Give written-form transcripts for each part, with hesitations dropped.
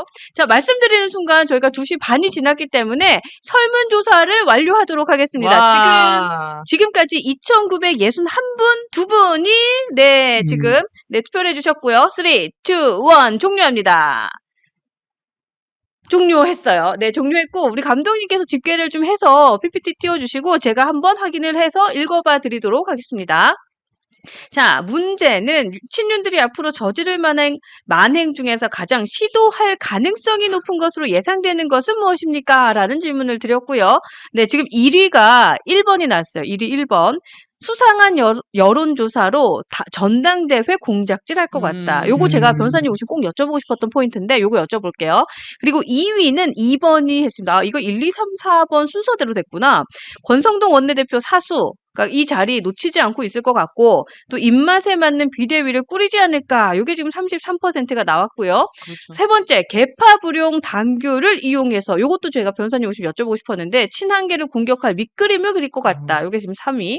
그렇죠. 자, 말씀드리는 순간 저희가 2시 반이 지났기 때문에 설문조사를 완료하도록 하겠습니다. 와. 지금까지 2,961분, 2분이, 네, 지금, 네, 투표를 해주셨고요. 3, 2, 1, 종료합니다. 종료했어요. 네, 종료했고, 우리 감독님께서 집계를 좀 해서 PPT 띄워주시고, 제가 한번 확인을 해서 읽어봐 드리도록 하겠습니다. 자, 문제는 친윤들이 앞으로 저지를 만행 중에서 가장 시도할 가능성이 높은 것으로 예상되는 것은 무엇입니까? 라는 질문을 드렸고요. 네, 지금 1위가 1번이 나왔어요. 1위 1번. 수상한 여론조사로 전당대회 공작질 할 것 같다. 요거 제가 변호사님 오시면 꼭 여쭤보고 싶었던 포인트인데 요거 여쭤볼게요. 그리고 2위는 2번이 했습니다. 아, 이거 1, 2, 3, 4번 순서대로 됐구나. 권성동 원내대표 사수. 그러니까 이 자리 놓치지 않고 있을 것 같고 또 입맛에 맞는 비대위를 꾸리지 않을까. 요게 지금 33%가 나왔고요. 그렇죠. 세 번째, 개파불용 당규를 이용해서 요것도 제가 변호사님 오시면 여쭤보고 싶었는데 친한계를 공격할 밑그림을 그릴 것 같다. 요게 지금 3위.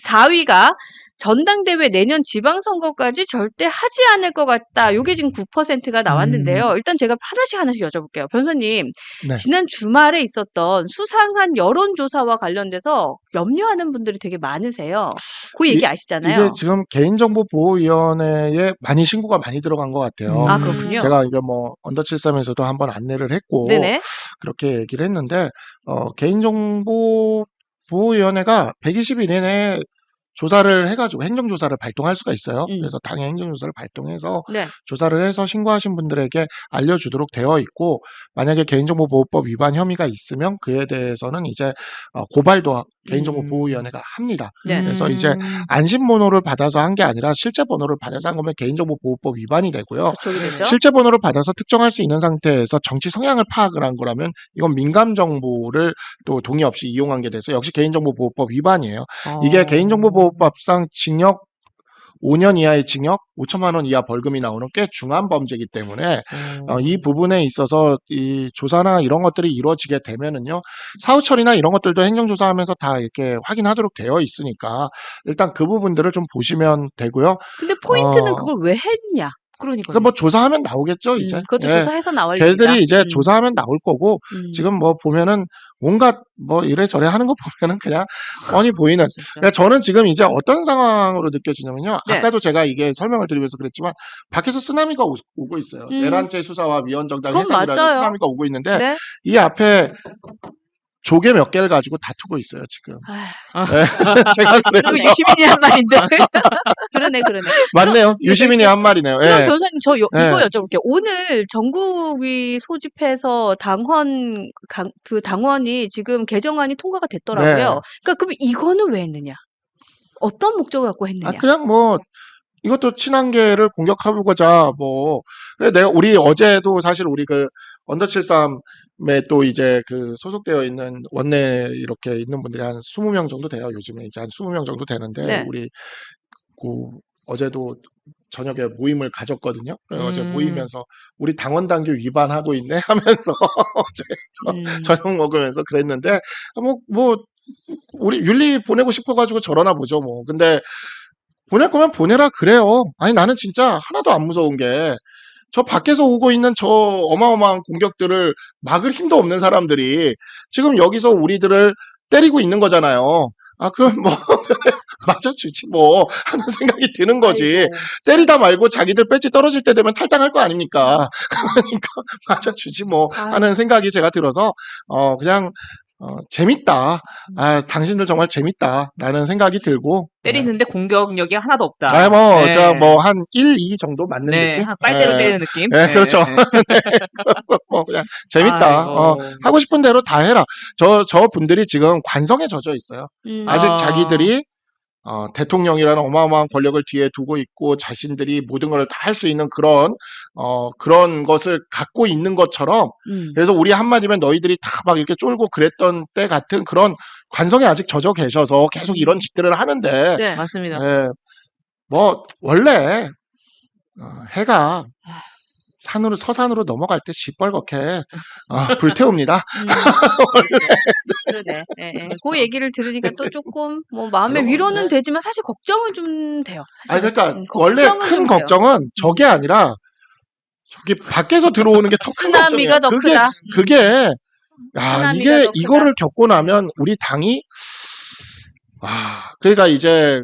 4위가 전당대회 내년 지방선거까지 절대 하지 않을 것 같다. 요게 지금 9%가 나왔는데요. 일단 제가 하나씩 여쭤볼게요. 변호사님, 네. 지난 주말에 있었던 수상한 여론조사와 관련돼서 염려하는 분들이 되게 많으세요. 그 얘기 아시잖아요. 이게 지금 개인정보보호위원회에 많이 신고가 많이 들어간 것 같아요. 아, 그렇군요. 제가 이거 뭐 언더73에서도 한번 안내를 했고 네네. 그렇게 얘기를 했는데 개인정보보호위원회가 120일 이내에 조사를 해가지고 행정조사를 발동할 수가 있어요. 그래서 당의 행정조사를 발동해서 네. 조사를 해서 신고하신 분들에게 알려주도록 되어 있고 만약에 개인정보보호법 위반 혐의가 있으면 그에 대해서는 이제 고발도 개인정보보호위원회가 합니다. 네. 그래서 이제 안심번호를 받아서 한 게 아니라 실제 번호를 받아서 한 거면 개인정보보호법 위반이 되고요. 그렇죠. 실제 번호를 받아서 특정할 수 있는 상태에서 정치 성향을 파악을 한 거라면 이건 민감 정보를 또 동의 없이 이용한 게 돼서 역시 개인정보보호법 위반이에요. 이게 개인정보보호법상 징역 5년 이하의 징역, 5천만 원 이하 벌금이 나오는 꽤 중한 범죄이기 때문에 이 부분에 있어서 이 조사나 이런 것들이 이루어지게 되면은요 사후 처리나 이런 것들도 행정조사하면서 다 이렇게 확인하도록 되어 있으니까 일단 그 부분들을 좀 보시면 되고요. 근데 포인트는 그걸 왜 했냐? 그러니까요. 뭐 조사하면 나오겠죠 이제. 그것도 예. 조사해서 나올 일이다. 걔들이 이제 조사하면 나올 거고 지금 뭐 보면은 온갖 뭐 이래저래 하는 거 보면은 그냥 뻔히 보이는. 그러니까 저는 지금 이제 어떤 상황으로 느껴지냐면요. 네. 아까도 제가 이게 설명을 드리면서 그랬지만 밖에서 쓰나미가 오고 있어요. 내란죄 수사와 위헌정당 그건 해석이라는 맞아요. 쓰나미가 오고 있는데 네. 이 앞에 조개 몇 개를 가지고 다투고 있어요 지금. 네. 제가 그리고 그래서 유시민이 한 말인데. 그러네. 맞네요. 유시민이 한 말이네요. 그럼 예. 변호사님 저 이거 예. 여쭤볼게요. 오늘 전국위 소집해서 그 당원이 지금 개정안이 통과가 됐더라고요. 네. 그러니까 그럼 이거는 왜 했느냐? 어떤 목적을 갖고 했느냐? 그냥 뭐 이것도 친한계를 공격하고자 뭐 우리 어제도 사실 우리 그 언더73에 또 이제 그 소속되어 있는 원내 이렇게 있는 분들이 한 20명 정도 돼요. 요즘에 이제 한 20명 정도 되는데 네. 우리 어제도 저녁에 모임을 가졌거든요. 어제 모이면서 우리 당원 당규 위반하고 있네 하면서 어제 저녁 먹으면서 그랬는데 뭐 우리 윤리 보내고 싶어가지고 저러나 보죠 뭐. 근데 보낼 거면 보내라 그래요. 아니 나는 진짜 하나도 안 무서운 게 저 밖에서 오고 있는 저 어마어마한 공격들을 막을 힘도 없는 사람들이 지금 여기서 우리들을 때리고 있는 거잖아요. 그럼 뭐 맞아주지 뭐 하는 생각이 드는 거지. 아이고. 때리다 말고 자기들 배지 떨어질 때 되면 탈당할 거 아닙니까? 그러니까 맞아주지 뭐 하는 생각이 제가 들어서 그냥 재밌다. 당신들 정말 재밌다라는 생각이 들고. 때리는데 공격력이 하나도 없다. 한 1, 2 정도 맞는 느낌? 빨대로 때리는 느낌? 네, 그렇죠. 네, 그래서 뭐 그냥 재밌다. 하고 싶은 대로 다 해라. 저 분들이 지금 관성에 젖어 있어요. 아직 자기들이 대통령이라는 어마어마한 권력을 뒤에 두고 있고 자신들이 모든 걸 다 할 수 있는 그런 것을 갖고 있는 것처럼 그래서 우리 한마디면 너희들이 다 막 이렇게 쫄고 그랬던 때 같은 그런 관성에 아직 젖어 계셔서 계속 이런 짓들을 하는데 네. 맞습니다. 뭐 원래 해가 서산으로 넘어갈 때 시뻘겋게 불태웁니다. 그러네. 그 얘기를 들으니까 또 조금 뭐 마음의 위로는 되지만 사실 걱정은 좀 돼요. 그러니까 원래 큰 걱정은 저게 아니라 저기 밖에서 들어오는 게 더 큰 걱정이야. 쓰나미가 더 크다. 그게 쓰나미가 이게 더 크다. 이거를 겪고 나면 우리 당이 그러니까 이제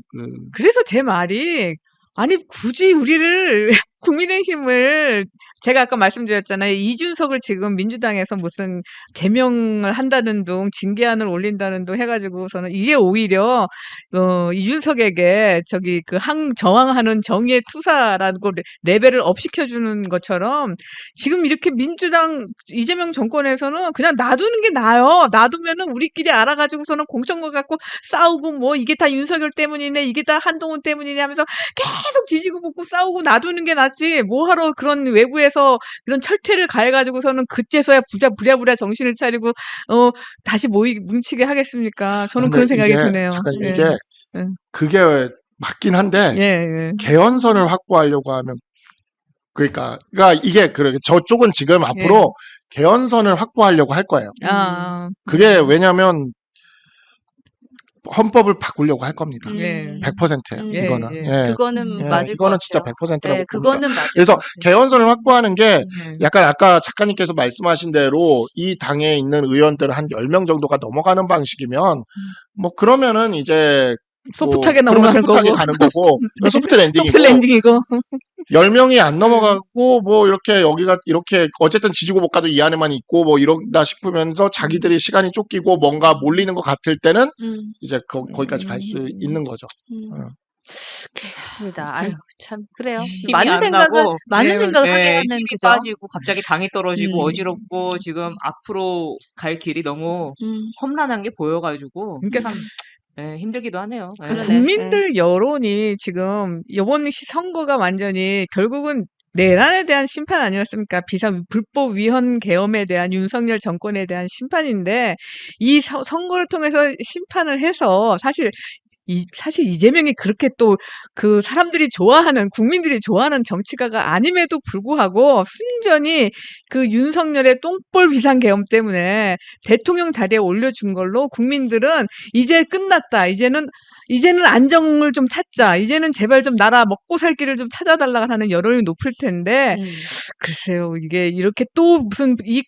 그래서 제 말이 아니 굳이 우리를 국민의힘을 제가 아까 말씀드렸잖아요. 이준석을 지금 민주당에서 무슨 제명을 한다는 둥 징계안을 올린다는 둥 해가지고서는 이게 오히려 이준석에게 저기 그 저항하는 정의의 투사라고 레벨을 업시켜주는 것처럼 지금 이렇게 민주당 이재명 정권에서는 그냥 놔두는 게 나아요. 놔두면은 우리끼리 알아가지고서는 공천과 갖고 싸우고 뭐 이게 다 윤석열 때문이네 이게 다 한동훈 때문이네 하면서 계속 지지고 볶고 싸우고 놔두는 게 낫지 뭐하러 그런 외부에서 그런 철퇴를 가해가지고서는 그제서야 부랴부랴 정신을 차리고 다시 뭉치게 하겠습니까? 저는 그런 생각이 드네요. 잠깐 예. 이게 예. 그게 맞긴 한데 예. 개헌선을 확보하려고 하면 그러니까 이게 저쪽은 지금 앞으로 개헌선을 확보하려고 할 거예요. 그게 왜냐하면 헌법을 바꾸려고 할 겁니다. 100%예요. 이거는. 그거는 맞을 이거는 것 진짜 같아요. 100%라고 봅니다. 그거는 맞을 그래서 것 같아요. 개헌선을 확보하는 게 약간 아까 작가님께서 말씀하신 대로 이 당에 있는 의원들 한 10명 정도가 넘어가는 방식이면 뭐 그러면은 이제 소프트하게 그러면 넘어가는 소프트하게 거고. 가는 거고 소프트 랜딩이고 소프트 랜딩이고. 10명이 안 넘어가고 뭐 이렇게 여기가 이렇게 어쨌든 지지고볶아도 이 안에만 있고 뭐 이런다 싶으면서 자기들이 시간이 쫓기고 뭔가 몰리는 것 같을 때는 이제 거기까지 갈 수 있는 거죠. 그렇습니다. 아유 참 그래요. 힘이 많은 안 생각을 나고, 많은 생각을 하게 하는 힘이 그죠. 빠지고 갑자기 당이 떨어지고 음. 어지럽고 지금 앞으로 갈 길이 너무 음. 험난한 게 보여가지고 그러니까 참 힘들기도 하네요. 그러네. 국민들 여론이 지금 이번 선거가 완전히 결국은 내란에 대한 심판 아니었습니까? 불법 위헌 계엄에 대한 윤석열 정권에 대한 심판인데 이 선거를 통해서 심판을 해서 사실 이재명이 그렇게 또 그 사람들이 좋아하는 국민들이 좋아하는 정치가가 아님에도 불구하고 순전히 그 윤석열의 똥볼 비상계엄 때문에 대통령 자리에 올려준 걸로 국민들은 이제 끝났다. 이제는 안정을 좀 찾자. 이제는 제발 좀 나라 먹고 살 길을 좀 찾아달라 하는 여론이 높을 텐데 글쎄요. 이게 이렇게 또 무슨 이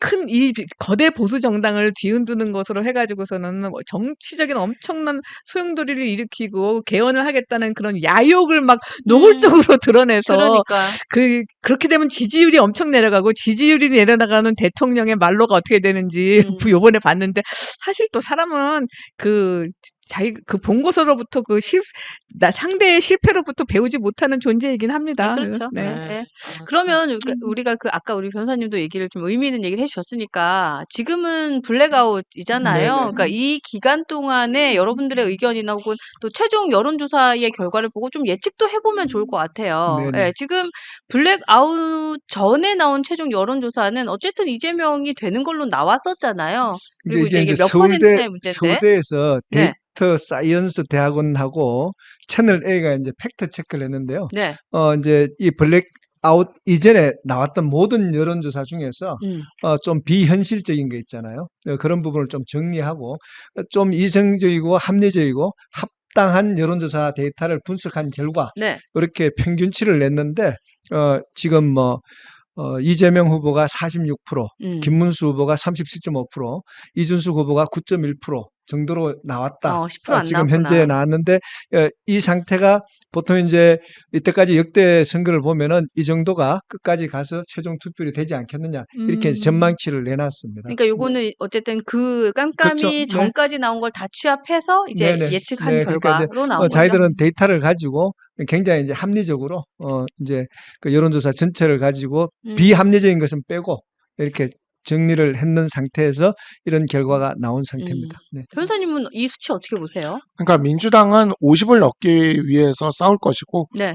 거대 보수 정당을 뒤흔드는 것으로 해가지고서는 뭐 정치적인 엄청난 소용돌이를 일으키고 개헌을 하겠다는 그런 야욕을 막 노골적으로 드러내서 그러니까 그렇게 되면 지지율이 엄청 내려가고 지지율이 내려나가는 대통령의 말로가 어떻게 되는지 요번에 봤는데 사실 또 사람은 자기 본고서로부터 상대의 실패로부터 배우지 못하는 존재이긴 합니다. 그렇죠. 네. 네. 그러면 우리가 아까 우리 변호사님도 얘기를 좀 의미 있는 얘기를 해주셨으니까 지금은 블랙아웃이잖아요. 네네. 그러니까 이 기간 동안에 여러분들의 의견이나 혹은 또 최종 여론조사의 결과를 보고 좀 예측도 해보면 좋을 것 같아요. 네네. 예, 지금 블랙아웃 전에 나온 최종 여론조사는 어쨌든 이재명이 되는 걸로 나왔었잖아요. 그리고 근데 이제 이제 이게 몇 퍼센트의 문제인데. 서울대에서 네. 데이터 사이언스 대학원하고 채널 A가 이제 팩트 체크를 했는데요. 네. 이제 이 블랙아웃 이전에 나왔던 모든 여론조사 중에서 좀 비현실적인 게 있잖아요. 그런 부분을 좀 정리하고 좀 이성적이고 합리적이고 합당한 여론조사 데이터를 분석한 결과 네. 이렇게 평균치를 냈는데 지금 이재명 후보가 46%, 김문수 후보가 37.5%, 이준수 후보가 9.1% 정도로 나왔다. 10% 안 지금 나왔구나. 현재 나왔는데 이 상태가 보통 이제 이때까지 역대 선거를 보면은 이 정도가 끝까지 가서 최종 투표율이 되지 않겠느냐 이렇게 전망치를 내놨습니다. 그러니까 요거는 어쨌든 그 깜깜이 그렇죠. 네. 전까지 나온 걸 다 취합해서 이제 네네. 예측한 네, 그러니까 이제 결과로 나온 거죠. 자기들은 데이터를 가지고 굉장히 이제 합리적으로 이제 그 여론조사 전체를 가지고 비합리적인 것은 빼고 이렇게 정리를 했는 상태에서 이런 결과가 나온 상태입니다. 네. 변호사님은 이 수치 어떻게 보세요? 그러니까 민주당은 50을 넘기 위해서 싸울 것이고 네.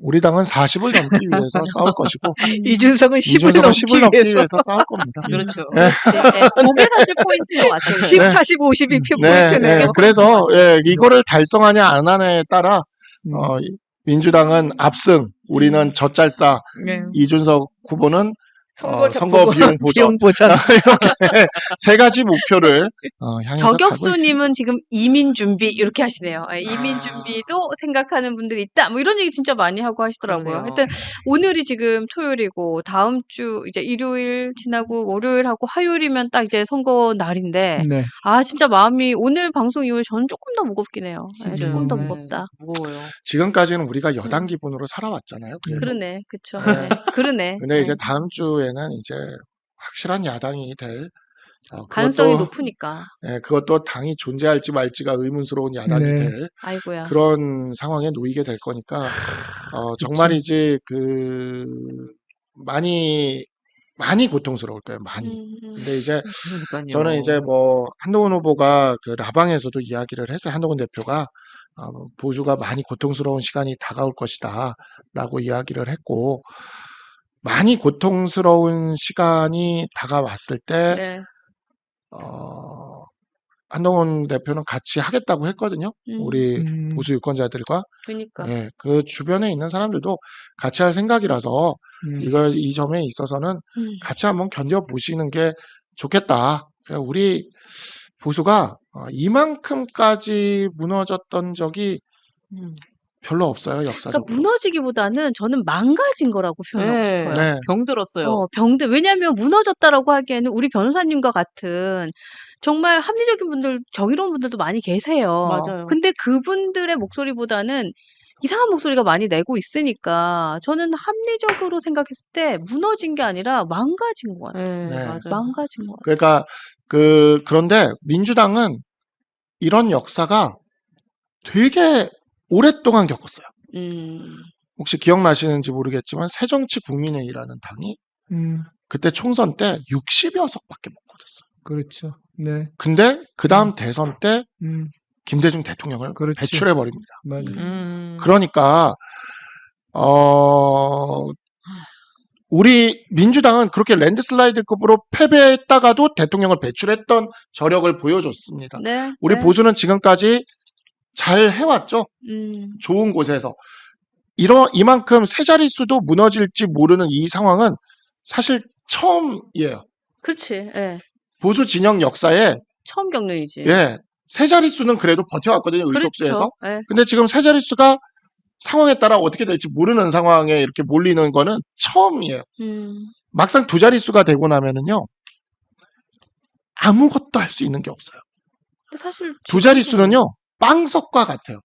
우리 당은 40을 넘기 위해서 싸울 것이고 이준석은 10을 이준석은 넘기 10을 넘기 위해서. 위해서 싸울 겁니다. 그렇죠. 그렇지. 네. 고개 사실 포인트인 것 같아요. 10, 네. 40, 50이 네, 포인트네요. 네. 그래서 이거를 달성하냐 안 하냐에 따라 민주당은 압승, 우리는 젖잘싸, 네. 이준석 후보는 선거 비용 보전 비용 보전. 이렇게 세 가지 목표를 향해서 가고 있습니다. 저격수님은 지금 이민 준비 이렇게 하시네요. 예, 이민 준비도 생각하는 분들이 있다. 뭐 이런 얘기 진짜 많이 하고 하시더라고요. 그러네요. 하여튼 오늘이 지금 토요일이고 다음 주 이제 일요일 지나고 월요일하고 화요일이면 딱 이제 선거 날인데 네. 아 진짜 마음이 오늘 방송 이후에 저는 조금 더 무겁긴 해요. 예, 진짜요. 조금 더 네. 무겁다. 무거워요. 지금까지는 우리가 여당 기분으로 살아왔잖아요. 그래도. 그러네, 그쵸. 네. 네, 그러네. 근데 네. 이제 다음 주에는 이제 확실한 야당이 될 가능성이 그것도 높으니까. 그것도 당이 존재할지 말지가 의문스러운 야당이 네. 될 아이고야. 그런 상황에 놓이게 될 거니까 정말이지 많이 고통스러울 거예요. 많이. 근데 이제 그러니까요. 저는 이제 뭐 한동훈 후보가 그 라방에서도 이야기를 했어요. 한동훈 대표가 보수가 많이 고통스러운 시간이 다가올 것이다라고 이야기를 했고 많이 고통스러운 시간이 다가왔을 때 네. 한동훈 대표는 같이 하겠다고 했거든요. 우리 보수 유권자들과 그러니까. 예, 그 주변에 있는 사람들도 같이 할 생각이라서 이 점에 있어서는 같이 한번 견뎌보시는 게 좋겠다. 그러니까 우리 보수가 이만큼까지 무너졌던 적이 별로 없어요, 그러니까 역사적으로. 무너지기보다는 저는 망가진 거라고 표현하고 네. 싶어요. 네. 병들었어요. 병들. 왜냐하면 무너졌다라고 하기에는 우리 변호사님과 같은 정말 합리적인 분들, 정의로운 분들도 많이 계세요. 맞아요. 근데 그분들의 목소리보다는 이상한 목소리가 많이 내고 있으니까 저는 합리적으로 생각했을 때 무너진 게 아니라 망가진 것 같아요. 네, 네. 맞아요. 망가진 것 같아요. 그러니까 그런데 민주당은 이런 역사가 되게 오랫동안 겪었어요. 혹시 기억나시는지 모르겠지만 새정치국민회의라는 당이 그때 총선 때 60여 석밖에 못 거뒀어요. 그렇죠. 네. 근데 그 다음 대선 때 김대중 대통령을 그렇지. 배출해 버립니다. 맞아요. 그러니까 우리 민주당은 그렇게 랜드슬라이드급으로 패배했다가도 대통령을 배출했던 저력을 보여줬습니다. 네. 우리 네. 보수는 지금까지 잘 해왔죠. 좋은 곳에서. 이만큼 세 자릿수도 무너질지 모르는 이 상황은 사실 처음이에요. 그렇지. 예. 보수 진영 역사에 처음 겪는 일이지. 세 자릿수는 그래도 버텨왔거든요. 의석수에서. 그렇죠. 예. 근데 지금 세 자릿수가 상황에 따라 어떻게 될지 모르는 상황에 이렇게 몰리는 거는 처음이에요. 막상 두 자릿수가 되고 나면은요. 아무것도 할 수 있는 게 없어요. 근데 사실 두 자릿수는요. 빵석과 같아요.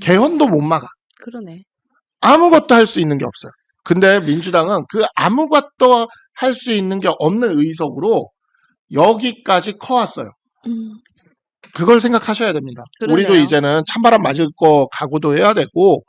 개헌도 못 막아. 그러네. 아무것도 할 수 있는 게 없어요. 근데 민주당은 그 아무것도 할 수 있는 게 없는 의석으로 여기까지 커왔어요. 그걸 생각하셔야 됩니다. 그러네요. 우리도 이제는 찬바람 맞을 거 각오도 해야 되고,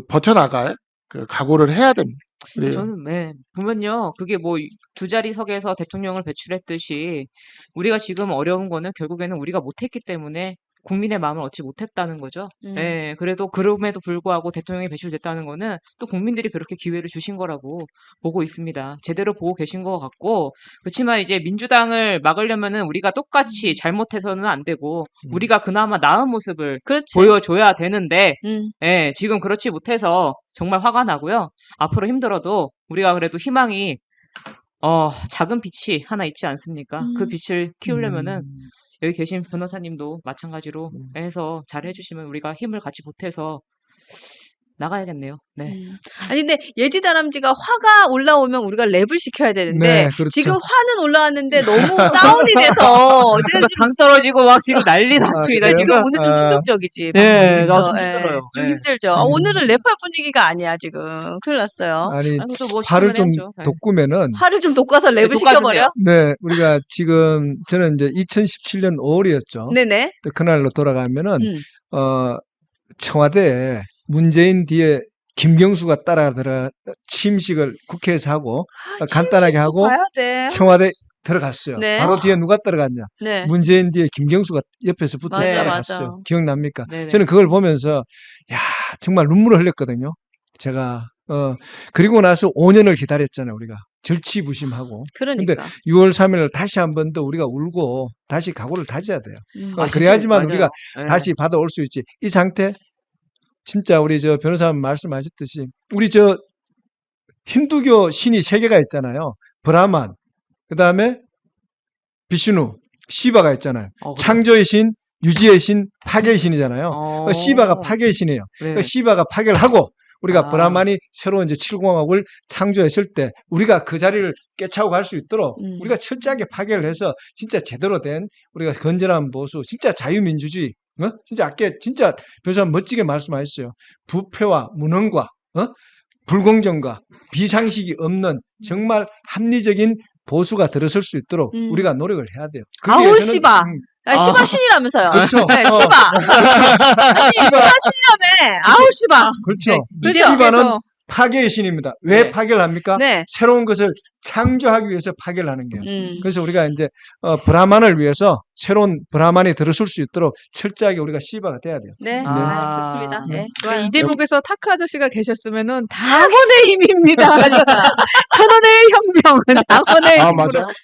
버텨나갈 그 각오를 해야 됩니다. 우리 저는 보면요. 그게 뭐 두 자리석에서 대통령을 배출했듯이 우리가 지금 어려운 거는 결국에는 우리가 못했기 때문에 국민의 마음을 얻지 못했다는 거죠. 그래도 그럼에도 불구하고 대통령이 배출됐다는 거는 또 국민들이 그렇게 기회를 주신 거라고 보고 있습니다. 제대로 보고 계신 것 같고, 그렇지만 이제 민주당을 막으려면은 우리가 똑같이 잘못해서는 안 되고, 우리가 그나마 나은 모습을 그렇지. 보여줘야 되는데, 지금 그렇지 못해서 정말 화가 나고요. 앞으로 힘들어도 우리가 그래도 희망이 작은 빛이 하나 있지 않습니까? 그 빛을 키우려면은 여기 계신 변호사님도 마찬가지로 해서 잘 해주시면 우리가 힘을 같이 보태서 나가야겠네요. 네. 아니 근데 예지다람쥐가 화가 올라오면 우리가 랩을 시켜야 되는데 네, 그렇죠. 지금 화는 올라왔는데 너무 다운이 돼서 당 떨어지고 막 지금 난리 났습니다. 그래요? 지금 지금 오늘 좀 충격적이지. 네, 그쵸? 나좀 예, 힘들어요. 좀 네. 힘들죠. 오늘은 랩할 분위기가 아니야 지금. 큰일 났어요. 아니, 그래도 뭐 화를 시간을 좀 해야죠. 네. 돋구면은, 화를 좀 돋궈서 랩을 돋궈주세요. 시켜버려. 네, 우리가 지금, 저는 이제 2017년 5월이었죠. 네네. 그날로 돌아가면은, 청와대에 문재인 뒤에 김경수가 따라 취임식을 국회에서 하고, 간단하게 하고, 봐야 돼. 청와대 들어갔어요. 네. 바로 뒤에 누가 따라갔냐? 네. 문재인 뒤에 김경수가 옆에서 붙어 맞아, 따라갔어요. 맞아. 기억납니까? 네네. 저는 그걸 보면서, 야, 정말 눈물을 흘렸거든요. 제가, 그리고 나서 5년을 기다렸잖아요, 우리가. 절치부심하고. 그러니까. 근데 6월 3일 다시 한 번 더 우리가 울고 다시 각오를 다져야 돼요. 그래야지만 맞아요. 우리가 네. 다시 받아올 수 있지. 이 상태, 진짜 우리 저 변호사님 말씀하셨듯이, 우리 힌두교 신이 세 개가 있잖아요. 브라만, 그 다음에 비슈누, 시바가 있잖아요. 그래요? 창조의 신, 유지의 신, 파괴의 신이잖아요. 어. 시바가 파괴의 신이에요. 네. 시바가 파괴를 하고 우리가 아. 브라만이 새로운 이제 칠공학을 창조했을 때 우리가 그 자리를 깨차고 갈 수 있도록 우리가 철저하게 파괴를 해서 진짜 제대로 된 우리가 건전한 보수, 진짜 자유민주주의, 진짜 아까 진짜 변호사님 멋지게 말씀하셨어요. 부패와 무능과 불공정과 비상식이 없는 정말 합리적인 보수가 들어설 수 있도록 우리가 노력을 해야 돼요. 아우, 위해서는, 씨바. 시바 신이라면서요. 그렇죠. 네, 시바. 아니, 시바 신이라며. 아우, 시바. 그렇죠. 그렇죠. 시바는 파괴의 신입니다. 왜 네. 파괴를 합니까? 네. 새로운 것을 창조하기 위해서 파괴를 하는 거예요. 음. 그래서 우리가 이제 브라만을 위해서 새로운 브라만이 들어설 수 있도록 철저하게 우리가 시바가 돼야 돼요. 네, 아. 네, 좋습니다. 네, 좋아요. 이 대목에서 타크 아저씨가 계셨으면은 당원의 힘입니다. 천원의 혁명은 당원의 아, 힘으로 맞아요.